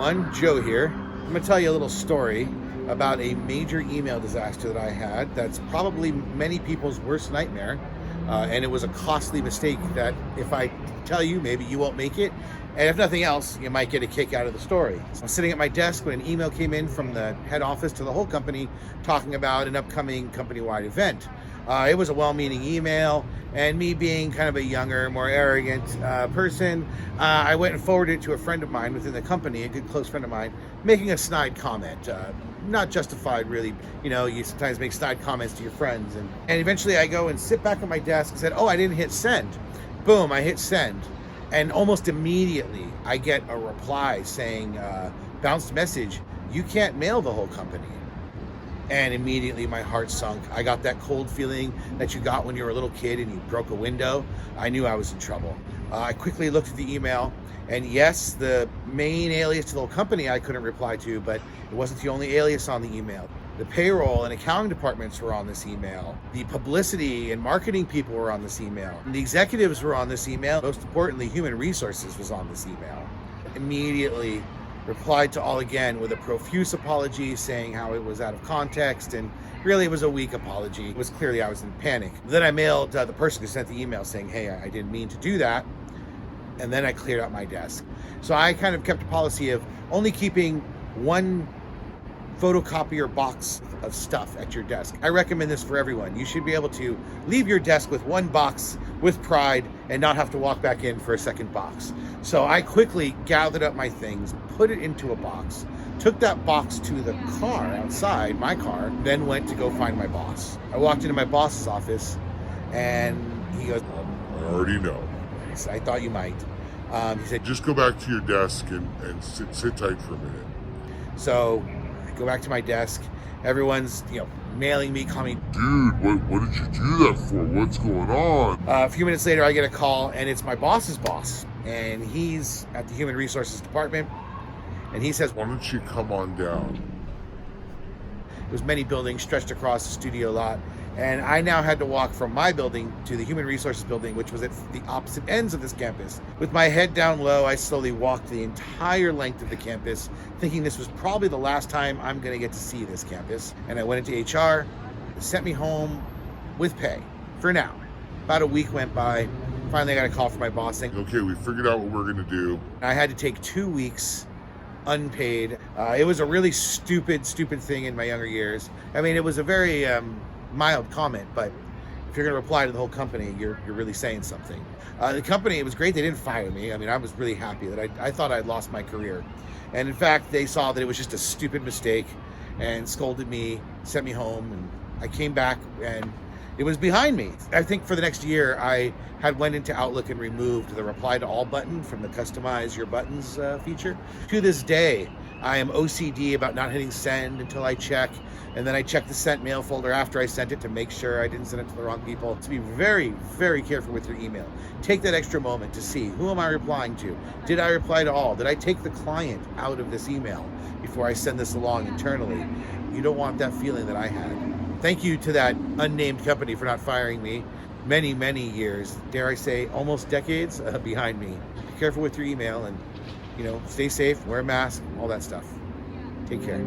everyone, Joe here. I'm going to tell you a little story about a major email disaster that I had that's probably many people's worst nightmare. And it was a costly mistake that if I tell you, maybe you won't make it. And if nothing else, you might get a kick out of the story. So I'm sitting at my desk when an email came in from the head office to the whole company talking about an upcoming company-wide event. It was a well-meaning email, and me being kind of a younger, more arrogant person, I went and forwarded it to a friend of mine within the company, a good close friend of mine, making a snide comment. Not justified, really. You know, you sometimes make snide comments to your friends. And eventually I go and sit back at my desk and said, oh, I didn't hit send. Boom, I hit send. And almost immediately I get a reply saying, bounced message, you can't mail the whole company. And immediately my heart sunk. I got that cold feeling that you got when you were a little kid and you broke a window. I knew I was in trouble. I quickly looked at the email, and yes, the main alias to the whole company I couldn't reply to, but it wasn't the only alias on the email. The payroll and accounting departments were on this email. The publicity and marketing people were on this email. The executives were on this email. Most importantly, human resources was on this email. Immediately replied to all again with a profuse apology, saying how it was out of context, and really it was a weak apology. It was clearly I was in panic. Then I mailed the person who sent the email saying, hey, I didn't mean to do that. And then I cleared out my desk. So I kind of kept a policy of only keeping one photocopier box of stuff at your desk. I recommend this for everyone. You should be able to leave your desk with one box with pride and not have to walk back in for a second box. So I quickly gathered up my things, put it into a box, took that box to the car outside, my car, then went to go find my boss. I walked into my boss's office and he goes, I already know. I said, I thought you might. He said, just go back to your desk and sit tight for a minute. So I go back to my desk. Everyone's, mailing me, calling me. Dude, what did you do that for? What's going on? A few minutes later, I get a call, and it's my boss's boss. And he's at the Human Resources Department. And he says, why don't you come on down? It was many buildings stretched across the studio lot. And I now had to walk from my building to the Human Resources building, which was at the opposite ends of this campus. With my head down low, I slowly walked the entire length of the campus, thinking this was probably the last time I'm going to get to see this campus. And I went into HR. They sent me home with pay for now. About a week went by. Finally, I got a call from my boss saying, okay, we figured out what we're going to do. I had to take 2 weeks unpaid. It was a really stupid thing in my younger years. I mean, it was a very mild comment, but if you're going to reply to the whole company, you're really saying something. The company, it was great. They didn't fire me. I mean, I was really happy that I thought I'd lost my career. And in fact, they saw that it was just a stupid mistake and scolded me, sent me home, and I came back and it was behind me. I think for the next year, I had went into Outlook and removed the reply to all button from the customize your buttons feature. To this day, I am OCD about not hitting send until I check, and then I check the sent mail folder after I sent it to make sure I didn't send it to the wrong people. To be very, very careful with your email. Take that extra moment to see, who am I replying to? Did I reply to all? Did I take the client out of this email before I send this along internally? You don't want that feeling that I had. Thank you to that unnamed company for not firing me. Many, many years, dare I say, almost decades behind me. Be careful with your email and, stay safe, wear a mask, all that stuff. Take care.